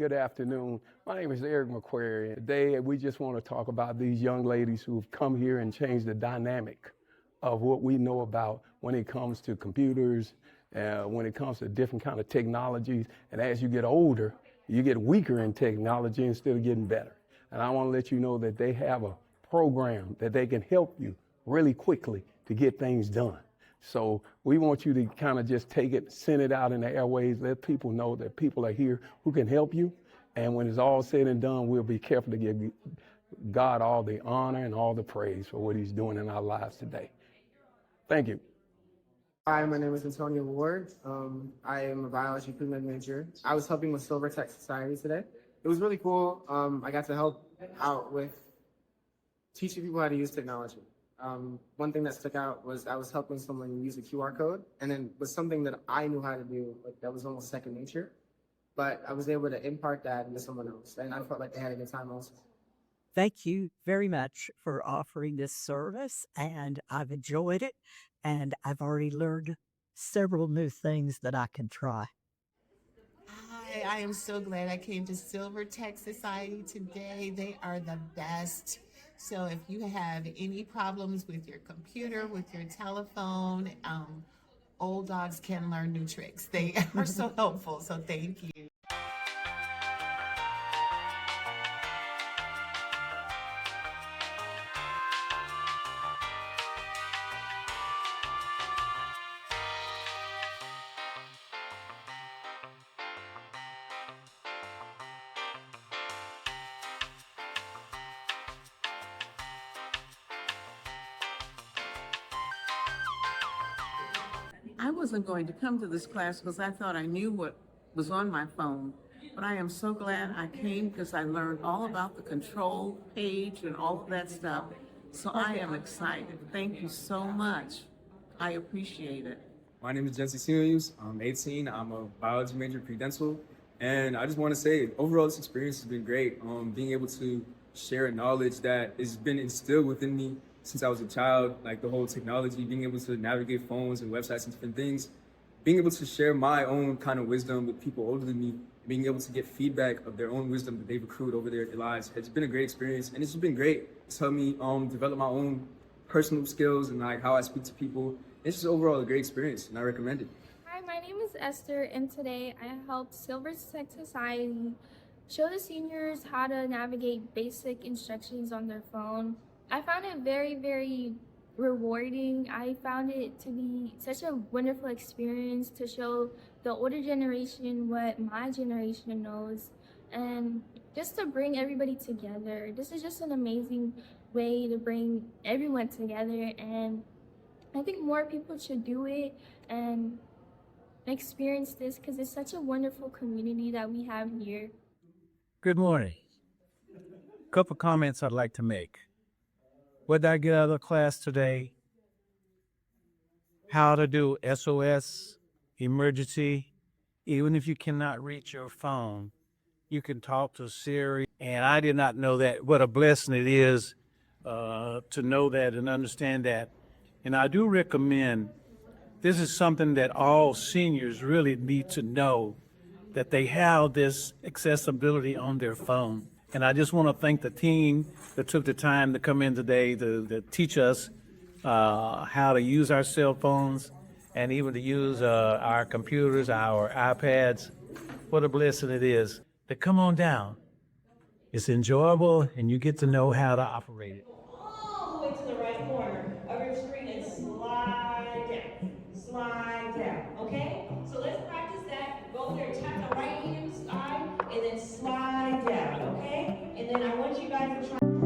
Good afternoon. My name is Eric McQuarrie. Today, we just want to talk about these young ladies who have come here and changed the dynamic of what we know about when it comes to computers, when it comes to different kind of technologies. And as you get older, you get weaker in technology instead of getting better. And I want to let you know that they have a program that they can help you really quickly to get things done. So we want you to kind of just take it, send it out in the airways, let people know that people are here who can help you. And when it's all said and done, we'll be careful to give God all the honor and all the praise for what he's doing in our lives today. Thank you. Hi, my name is Antonio Ward. I am a biology pre-med major. I was helping with SilverTech Society today. It was really cool. I got to help out with teaching people how to use technology. One thing that stuck out was I was helping someone use a QR code, and then was something that I knew how to do, like that was almost second nature. But I was able to impart that into someone else, and I felt like they had a good time also. Thank you very much for offering this service, and I've enjoyed it, and I've already learned several new things that I can try. Hi, I am so glad I came to SilverTech Society today. They are the best. So if you have any problems with your computer, with your telephone, old dogs can learn new tricks. They are so helpful. So thank you. I wasn't going to come to this class because I thought I knew what was on my phone, but I am so glad I came because I learned all about the control page and all of that stuff. So I am excited. Thank you so much. I appreciate it. My name is Testimonials. I'm 18. I'm a biology major pre-dental. And I just want to say, overall, this experience has been great. Being able to share knowledge that has been instilled within me since I was a child, like the whole technology, being able to navigate phones and websites and different things, being able to share my own kind of wisdom with people older than me, being able to get feedback of their own wisdom that they've accrued over their lives. It's been a great experience, and it's just been great. It's helped me develop my own personal skills and like how I speak to people. It's just overall a great experience, and I recommend it. Hi, my name is Esther, and today I helped SilverTech Society show the seniors how to navigate basic instructions on their phone. I found it very, very rewarding. I found it to be such a wonderful experience to show the older generation what my generation knows, and just to bring everybody together. This is just an amazing way to bring everyone together, and I think more people should do it and experience this because it's such a wonderful community that we have here. Good morning. Couple comments I'd like to make. What did I get out of the class today? How to do SOS, emergency. Even if you cannot reach your phone, you can talk to Siri. And I did not know that, what a blessing it is to know that and understand that. And I do recommend, this is something that all seniors really need to know, that they have this accessibility on their phone. And I just want to thank the team that took the time to come in today to teach us how to use our cell phones and even to use our computers, our iPads. What a blessing it is. To come on down. It's enjoyable and you get to know how to operate it. All the way to the right corner of your screen and slide down. Slide down, okay? So let's practice that. Go there, tap the right hand side, and then slide down, okay? And then I want you guys to try.